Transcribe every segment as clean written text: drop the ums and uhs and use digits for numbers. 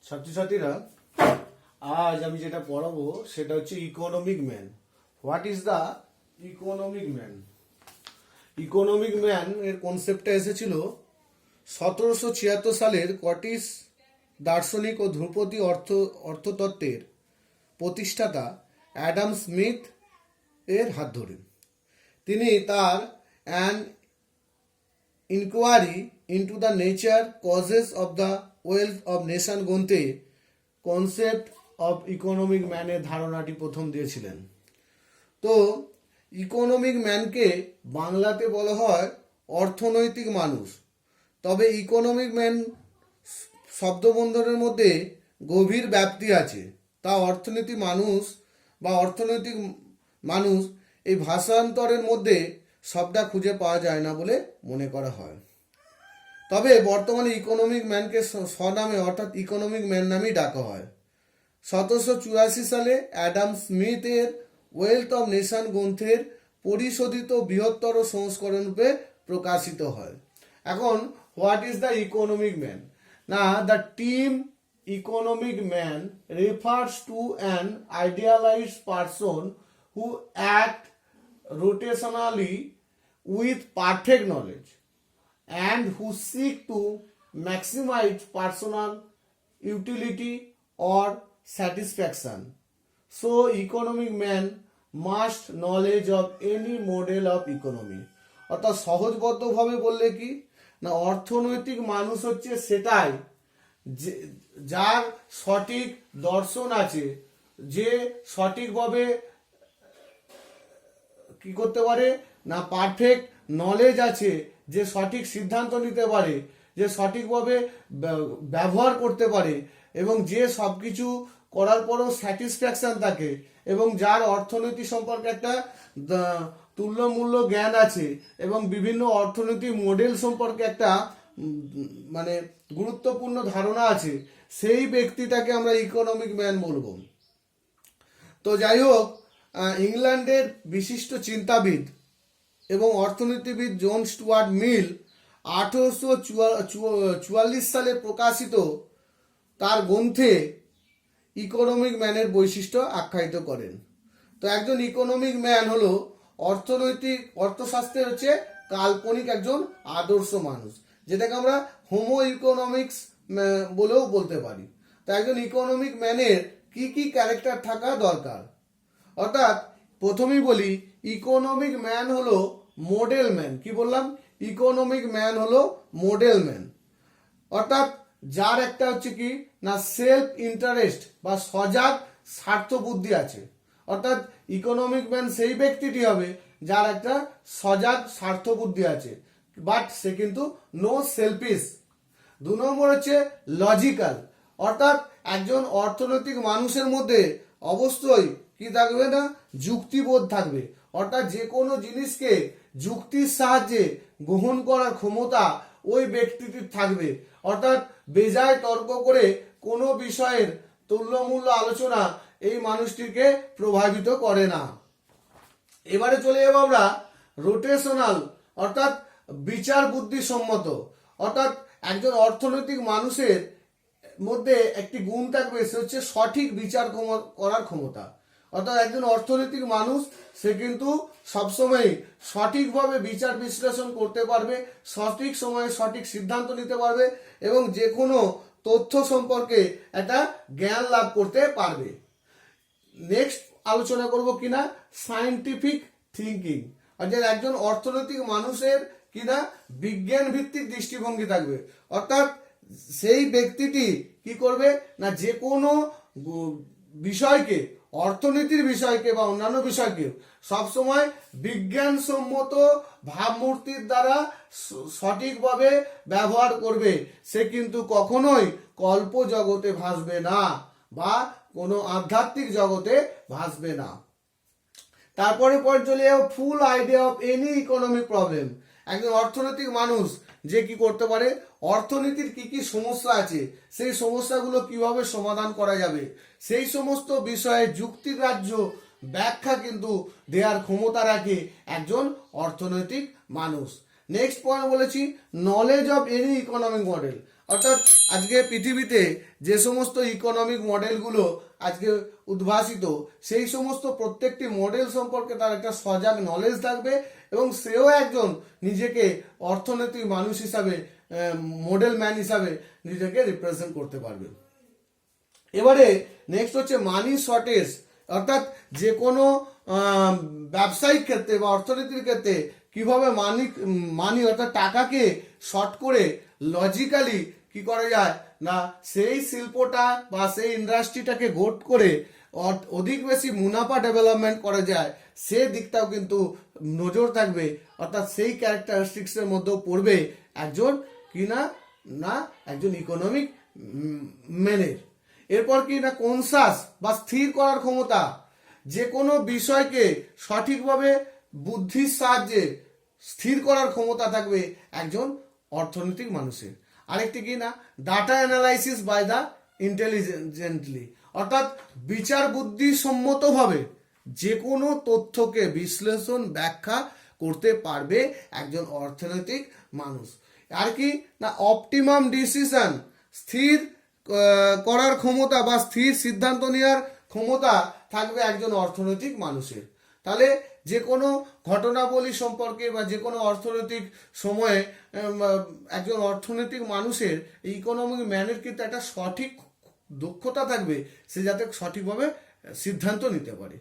ছাত্রছাত্রীরা, আজ আমি যেটা পড়াবো সেটা হচ্ছে economic man. What is the economic man? Economic man এর কনসেপ্টটা এসেছিল 1776 সালের স্কটিশ দার্শনিক ও ধ্রুপদী অর্থতত্ত্বের প্রতিষ্ঠাতা অ্যাডাম স্মিথ এর হাত ধরে। তিনি তার an inquiry into the nature causes of the wealth of nation গ্রন্থে কনসেপ্ট অফ ইকোনমিক ম্যানের ধারণাটি প্রথম দিয়েছিলেন। তো ইকোনমিক ম্যানকে বাংলাতে বলা হয় অর্থনৈতিক মানুষ। তবে ইকোনমিক ম্যান শব্দবন্ধনের মধ্যে গভীর ব্যাপ্তি আছে। তা অর্থনীতি মানুষ বা অর্থনৈতিক মানুষ এই ভাষান্তরের মধ্যে শব্দটা খুঁজে পাওয়া যায় না বলে মনে করা হয়। তবে বর্তমানে ইকোনমিক ম্যানকে স্বনামে অর্থাৎ ইকোনমিক ম্যান নামেই ডাকা হয়। 1784 সালে অ্যাডাম স্মিথের ওয়েলথ অফ নেশন গ্রন্থের পরিশোধিত বৃহত্তর সংস্করণ রূপে প্রকাশিত হয়। এখন what is the economic man? না, the term economic man refers to an idealized person who act rotationally with perfect knowledge and who seek to maximize personal utility or satisfaction. So economic man must knowledge of any model of economy. অর্থাৎ সহজবদ্ধভাবে বললে কি না, অর্থনৈতিক মানুষ হচ্ছে সেটাই যার সঠিক দর্শন আছে, যে সঠিকভাবে কি করতে পারে না, পারফেক্ট নলেজ আছে, যে সঠিক সিদ্ধান্ত নিতে পারে, যে সঠিকভাবে ব্যবহার করতে পারে এবং যে সব কিছু করার পরেও স্যাটিসফ্যাকশন থাকে এবং যার অর্থনীতি সম্পর্কে একটা তুল্যমূল্য জ্ঞান আছে এবং বিভিন্ন অর্থনৈতিক মডেল সম্পর্কে একটা মানে গুরুত্বপূর্ণ ধারণা আছে, সেই ব্যক্তিটাকে আমরা ইকোনমিক ম্যান বলবো। তো যাই হোক, ইংল্যান্ডের বিশিষ্ট চিন্তাবিদ এবং অর্থনীতিবিদ জন স্টুয়ার্ট মিল 1844 সালে প্রকাশিত তার গ্রন্থে ইকোনমিক ম্যানের বৈশিষ্ট্য আখ্যায়িত করেন। তো একজন ইকোনমিক ম্যান হলো অর্থশাস্ত্রের হচ্ছে কাল্পনিক একজন আদর্শ মানুষ, যেটাকে আমরা হোমো ইকোনমিক্স বলেও বলতে পারি। তো একজন ইকোনমিক ম্যানের কি কি ক্যারেক্টার থাকা দরকার? অর্থাৎ প্রথমেই বলি, ইকোনমিক ম্যান হলো মডেল ম্যান। কি বললাম? ইকোনমিক ম্যান হলো মডেল ম্যান, অর্থাৎ যার একটা হচ্ছে কি না, সেলফ ইন্টারেস্ট বা সজাগ স্বার্থ বুদ্ধি আছে। অর্থাৎ ইকোনমিক ম্যান সেই ব্যক্তিটি হবে যার একটা সজাগ স্বার্থ বুদ্ধি আছে, বাট সে কিন্তু নো সেলফিশ। 2 নম্বর হচ্ছে লজিক্যাল, অর্থাৎ একজন অর্থনৈতিক মানুষের মধ্যে অবশ্যই কি থাকবে না, যুক্তিবোধ থাকবে। অর্থাৎ যে কোনো জিনিসকে যুক্তির সাহায্যে গ্রহণ করার ক্ষমতা ওই ব্যক্তিটির থাকবে। অর্থাৎ বেজায় তর্ক করে কোনো বিষয়ের তুল্যমূল্য আলোচনা এই মানুষটিকে প্রভাবিত করে না। এবারে চলে যাবো আমরা রোটেশনাল, অর্থাৎ বিচার বুদ্ধিসম্মত। অর্থাৎ একজন অর্থনৈতিক মানুষের মধ্যে একটি গুণ থাকবে, সে হচ্ছে সঠিক বিচার করার ক্ষমতা। অর্থাৎ একজন অর্থনৈতিক মানুষ সে কিন্তু সবসময় সঠিকভাবে বিচার বিশ্লেষণ করতে পারবে, সঠিক সময়ে সঠিক সিদ্ধান্ত নিতে পারবে এবং যে কোনো তথ্য সম্পর্কে একটা জ্ঞান লাভ করতে পারবে। নেক্সট আলোচনা করব কিনা সায়েন্টিফিক থিঙ্কিং, অর্থাৎ একজন অর্থনৈতিক মানুষের কিনা বিজ্ঞান ভিত্তিক দৃষ্টিভঙ্গি থাকবে। অর্থাৎ সেই ব্যক্তিটি কি করবে না, যে কোনো বিষয়কে, অর্থনীতির বিষয়কে বা অন্যান্য বিষয়কে সবসময় বিজ্ঞানসম্মত ভাবমূর্তির দ্বারা সঠিকভাবে ব্যবহার করবে। সে কিন্তু কখনোই কল্প জগতে ভাসবে না বা কোনো আধ্যাত্মিক জগতে ভাসবে না। তারপরে চলে যাবো full idea of any economic problem. একজন অর্থনৈতিক মানুষ যে কি করতে পারে, অর্থনীতির কি কি সমস্যা আছে, সেই সমস্যাগুলো কিভাবে সমাধান করা যাবে, সেই সমস্ত বিষয়ে যুক্তিগ্রাহ্য ব্যাখ্যা কিন্তু দেওয়ার ক্ষমতা রাখে একজন অর্থনৈতিক মানুষ। নেক্সট পয়েন্ট বলেছি knowledge of any economic model, অর্থাৎ আজকে পৃথিবীতে যে সমস্ত ইকোনমিক মডেলগুলো আজকে উদ্ভাসিত, সেই সমস্ত প্রত্যেকটি মডেল সম্পর্কে তার একটা সজাগ নলেজ থাকবে এবং সেও একজন নিজেকে অর্থনৈতিক মানুষ হিসাবে, মডেল ম্যান হিসাবে নিজেকে রিপ্রেজেন্ট করতে পারবে। এবারে নেক্সট হচ্ছে মানি শর্টেজ, অর্থাৎ যে কোনো ব্যবসায়িক ক্ষেত্রে বা অর্থনীতির ক্ষেত্রে কিভাবে মানি অর্থাৎ টাকাকে শর্ট করে লজিক্যালি কি করা যায় না সেই শিল্পটা বা সেই ইন্ডাস্ট্রিটাকে গোট করে অধিক বেশি মুনাফা ডেভেলপমেন্ট করা যায়, সে দিকটাও কিন্তু নজর থাকবে। অর্থাৎ সেই ক্যারেক্টারিস্টিক্সের মধ্যেও পড়বে একজন কি না না একজন ইকোনমিক ম্যানের। এরপর কি না কনসাস বা স্থির করার ক্ষমতা, যে কোনো বিষয়কে সঠিকভাবে বুদ্ধির সাহায্যে স্থির করার ক্ষমতা থাকবে একজন অর্থনৈতিক মানুষের। আরেকটি কি না data analysis by the intelligently, অর্থাৎ বিচার বুদ্ধিসম্মতভাবে যে কোনো তথ্যকে বিশ্লেষণ ব্যাখ্যা করতে পারবে একজন অর্থনৈতিক মানুষ। আর কি না অপটিমাম ডিসিশন, স্থির করার ক্ষমতা বা স্থির সিদ্ধান্ত নেওয়ার ক্ষমতা থাকবে একজন অর্থনৈতিক মানুষের। তাহলে যে কোনো ঘটনাবলী সম্পর্কে বা যে কোনো অর্থনৈতিক সময়ে একজন অর্থনৈতিক মানুষের ইকোনমিক ম্যানের কিন্তু একটা সঠিক দক্ষতা থাকবে, সে যাতে সঠিকভাবে সিদ্ধান্ত নিতে পারে।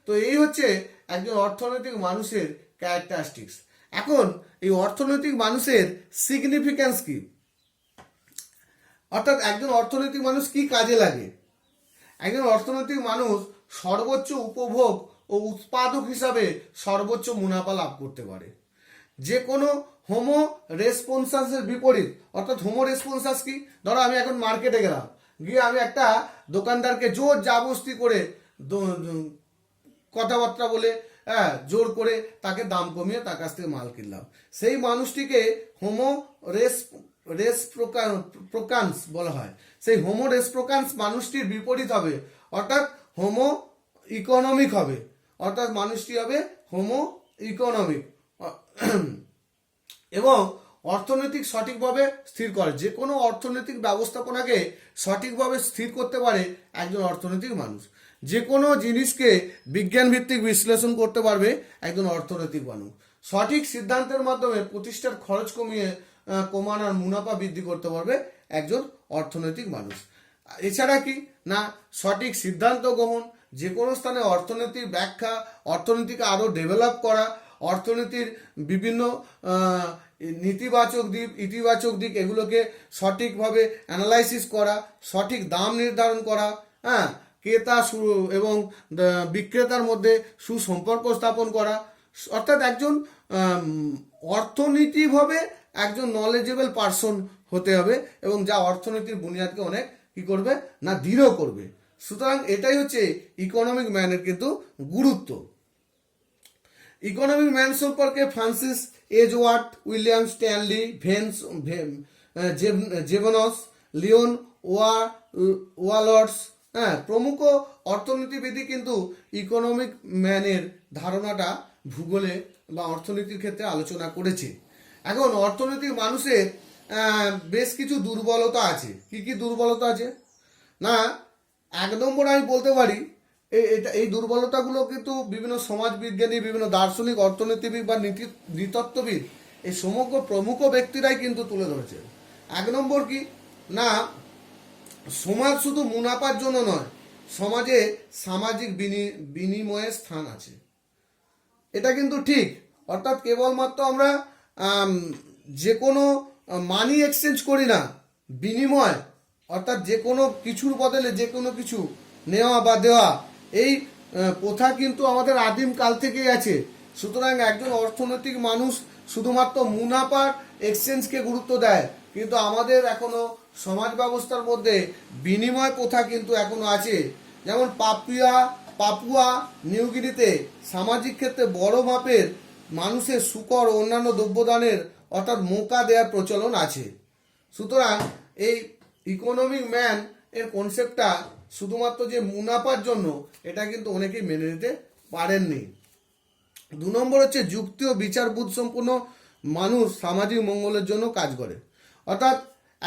তো এই হচ্ছে একজন অর্থনৈতিক মানুষের ক্যারেক্টারিস্টিক্স। এখন এই অর্থনৈতিক মানুষের সিগনিফিক্যান্স কি, অর্থাৎ একজন অর্থনৈতিক মানুষ কি কাজে লাগে। একজন অর্থনৈতিক মানুষ সর্বোচ্চ উপভোগ ও উৎপাদক হিসাবে সর্বোচ্চ মুনাফা লাভ করতে পারে। যে কোনো হোমো রেসপন্সাসের বিপরীত, অর্থাৎ হোমো রেসপন্সাস কি, ধরো আমি এখন মার্কেটে গেলাম, গিয়ে আমি একটা দোকানদারকে জোর জাবস্তি করে কথাবার্তা বলে জোর করে তাকে দাম কমিয়ে তার কাছ থেকে মাল কিনলাম, সেই মানুষটিকে হোমো রেসপ্রোকান্স বলা হয়। সেই হোমো রেসপ্রোকান্স মানুষটির বিপরীত হবে, অর্থাৎ হোমো ইকোনমিক হবে, অর্থাৎ মানুষটি হবে হোমো ইকোনমিক এবং অর্থনৈতিক সঠিকভাবে স্থির করে। যে কোনো অর্থনৈতিক ব্যবস্থাপনাকে সঠিকভাবে স্থির করতে পারে একজন অর্থনৈতিক মানুষ। যে কোনো জিনিসকে বিজ্ঞান ভিত্তিক বিশ্লেষণ করতে পারবে একজন অর্থনৈতিক মানুষ। সঠিক সিদ্ধান্তের মাধ্যমে প্রতিষ্ঠার খরচ কমানোর মুনাফা বৃদ্ধি করতে পারবে একজন অর্থনৈতিক মানুষ। এছাড়া কি না সঠিক সিদ্ধান্ত গ্রহণ, যে কোনো স্থানে অর্থনীতির ব্যাখ্যা, অর্থনীতিকে আরও ডেভেলপ করা, অর্থনীতির বিভিন্ন নেতিবাচক দিক ইতিবাচক দিক এগুলোকে সঠিকভাবে অ্যানালাইসিস করা, সঠিক দাম নির্ধারণ করা, ক্রেতা এবং বিক্রেতার মধ্যে সুসম্পর্ক স্থাপন করা, অর্থাৎ একজন অর্থনীতিভাবে একজন নলেজেবল পারসন হতে হবে এবং যা অর্থনীতির বুনিয়াদকে অনেক কি করবে না দৃঢ় করবে। সুতরাং এটাই হচ্ছে ইকোনমিক ম্যানের কিন্তু গুরুত্ব। ইকোনমিক ম্যান সম্পর্কে ফ্রান্সিস এজওয়ার্ড, উইলিয়াম স্ট্যানলি, জেভনস, লিওন ওয়ালর্স প্রমুখ অর্থনীতিবিদ কিন্তু ইকোনমিক ম্যানের ধারণাটা ভূগোলে বা অর্থনীতির ক্ষেত্রে আলোচনা করেছে। এখন অর্থনৈতিক মানুষের বেশ কিছু দুর্বলতা আছে। কি কি দুর্বলতা আছে না, এক নম্বর আমি বলতে পারি এই দুর্বলতাগুলো কিন্তু বিভিন্ন সমাজবিজ্ঞানী, বিভিন্ন দার্শনিক, অর্থনীতিবিদ বা নৃতত্ত্ববিদ এই সমগ্র প্রমুখ ব্যক্তিরাই কিন্তু তুলে ধরেছে। এক নম্বর কি না, সমাজ শুধু মুনাফার জন্য নয়, সমাজে সামাজিক বিনিময়ের স্থান আছে। এটা কিন্তু ঠিক, অর্থাৎ কেবলমাত্র আমরা যে কোনো মানি এক্সচেঞ্জ করি না, বিনিময় অর্থাৎ যে কোনো কিছুর বদলে যে কোনো কিছু নেওয়া বা দেওয়া, এই প্রথা কিন্তু আমাদের আদিম কাল থেকেই আছে। সুতরাং একজন অর্থনৈতিক মানুষ শুধুমাত্র মুনাফার এক্সচেঞ্জকে গুরুত্ব দেয়, কিন্তু আমাদের এখনো সমাজ ব্যবস্থার মধ্যে বিনিময় প্রথা কিন্তু এখনো আছে। যেমন পাপুয়া নিউগিনিতে সামাজিক ক্ষেত্রে বড় মাপের মানুষের শুকর ও অন্যান্য দ্রব্যদানের অর্থাৎ মোকা দেওয়ার প্রচলন আছে। সুতরাং এই ইকোনমিক ম্যান এর কনসেপ্টটা শুধুমাত্র যে মুনাফার জন্য, এটা কিন্তু অনেকেই মেনে নিতে পারেননি। 2 নম্বর হচ্ছে যুক্তি ও বিচারবোধ সম্পন্ন মানুষ সামাজিক মঙ্গলের জন্য কাজ করে। অর্থাৎ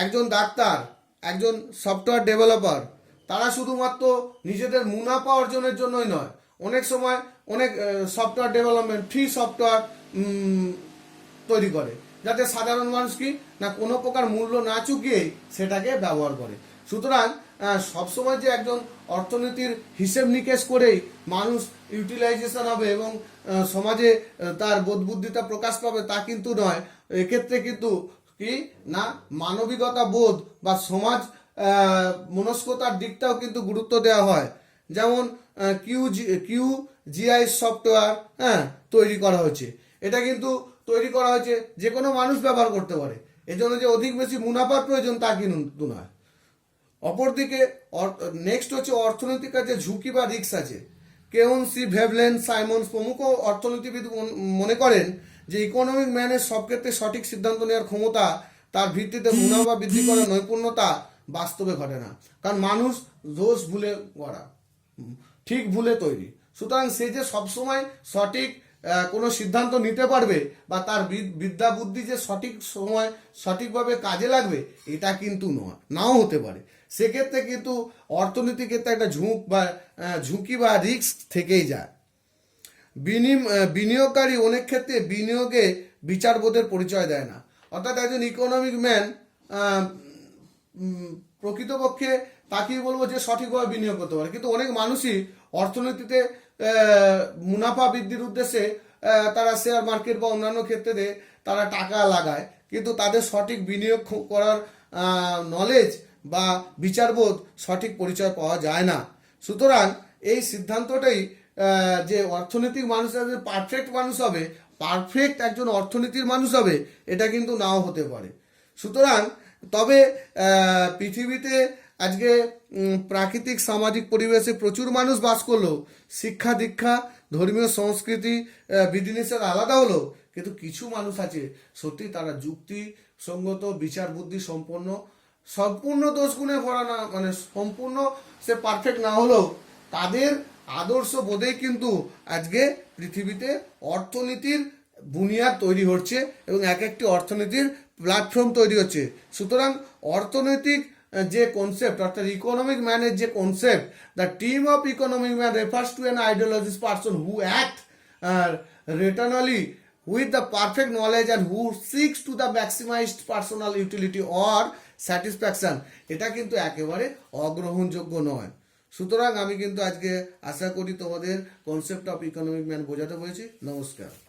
একজন ডাক্তার, একজন সফটওয়্যার ডেভেলপার, তারা শুধুমাত্র নিজেদের মুনাফা অর্জনের জন্যই নয়, অনেক সময় অনেক সফটওয়্যার ডেভেলপমেন্ট ফ্রি সফটওয়্যার তৈরি করে, যাতে সাধারণ মানুষ কি না কোনো প্রকার মূল্য না চুকিয়েই সেটাকে ব্যবহার করে। সুতরাং সবসময় যে একজন অর্থনীতির হিসেব নিকেশ করেই মানুষ ইউটিলাইজেশন হবে এবং সমাজে তার বোধবুদ্ধিতা প্রকাশ পাবে তা কিন্তু নয়। এক্ষেত্রে কিন্তু কি না মানবিকতা বোধ বা সমাজ মনস্কতার দিকটাও কিন্তু গুরুত্ব দেওয়া হয়। যেমন কিউজিআই সফটওয়্যার তৈরি করা হয়েছে, এটা কিন্তু তৈরি করা হয়েছে যে কোনো মানুষ ব্যবহার করতে পারে, এজন্য যে অধিক বেশি মুনাফার প্রয়োজন তা কিন্তু নয়। অপরদিকে নেক্সট হচ্ছে অর্থনৈতিক কাজে ঝুঁকি বা রিস্ক আছে। কেওনসি, ভেভলেন, সাইমন্স প্রমুখ অর্থনীতিবিদ মনে করেন যে ইকোনমিক ম্যানের সব ক্ষেত্রে সঠিক সিদ্ধান্ত নেওয়ার ক্ষমতা, তার ভিত্তিতে মুনাফা বৃদ্ধি করার নৈপুণ্যতা বাস্তবে ঘটে না, কারণ মানুষ দোষ ভুলে গড়া, ঠিক ভুলে তৈরি। সুতরাং সে যে সবসময় সঠিক কোনো সিদ্ধান্ত নিতে পারবে বা তার বিদ্যা বুদ্ধি যে সঠিক সময় সঠিকভাবে কাজে লাগবে এটা কিন্তু নাও হতে পারে। সেক্ষেত্রে কিন্তু অর্থনীতির ক্ষেত্রে একটা ঝুঁকি বা রিস্ক থেকেই যায়। বিনিয়োগকারী অনেক ক্ষেত্রে বিনিয়োগে বিচারবোধের পরিচয় দেয় না। অর্থাৎ একজন ইকোনমিক ম্যান প্রকৃতপক্ষে তাকেই বলবো যে সঠিকভাবে বিনিয়োগ করতে পারে, কিন্তু অনেক মানুষই অর্থনীতিতে মুনাফা বৃদ্ধির উদ্দেশ্যে তারা শেয়ার মার্কেট বা অন্যান্য ক্ষেত্রে তারা টাকা লাগায়, কিন্তু তাদের সঠিক বিনিয়োগ করার নলেজ বা বিচারবোধ সঠিক পরিচয় পাওয়া যায় না। সুতরাং এই সিদ্ধান্তটাই যে অর্থনৈতিক মানুষ পারফেক্ট মানুষ হবে, পারফেক্ট একজন অর্থনীতির মানুষ হবে, এটা কিন্তু নাও হতে পারে। সুতরাং তবে পৃথিবীতে আজকে প্রাকৃতিক সামাজিক পরিবেশে প্রচুর মানুষ বাস করলেও শিক্ষা দীক্ষা ধর্মীয় সংস্কৃতি বিধিনিষেধ আলাদা হলো, কিন্তু কিছু মানুষ আছে সত্যি তারা যুক্তিসঙ্গত বিচার বুদ্ধি সম্পূর্ণ দোষ গুণে ভরা না, মানে সম্পূর্ণ সে পারফেক্ট না হলেও তাদের আদর্শ বোধেই কিন্তু আজকে পৃথিবীতে অর্থনীতির বুনিয়াদ তৈরি হচ্ছে এবং এক একটি অর্থনীতির প্ল্যাটফর্ম তৈরি হচ্ছে। সুতরাং অর্থনৈতিক যে কনসেপ্ট অর্থাৎ ইকোনমিক ম্যানের যে concept, the term of economic man refers to an ideologist person who act rationally with the perfect knowledge and who seeks to the maximized personal utility or satisfaction। এটা কিন্তু একেবারে অগ্রহণযোগ্য নয়। সুতরাং আমি কিন্তু আজকে আশা করি তোমাদের কনসেপ্ট অফ ইকোনমিক ম্যান বোঝাতে পেরেছি। নমস্কার।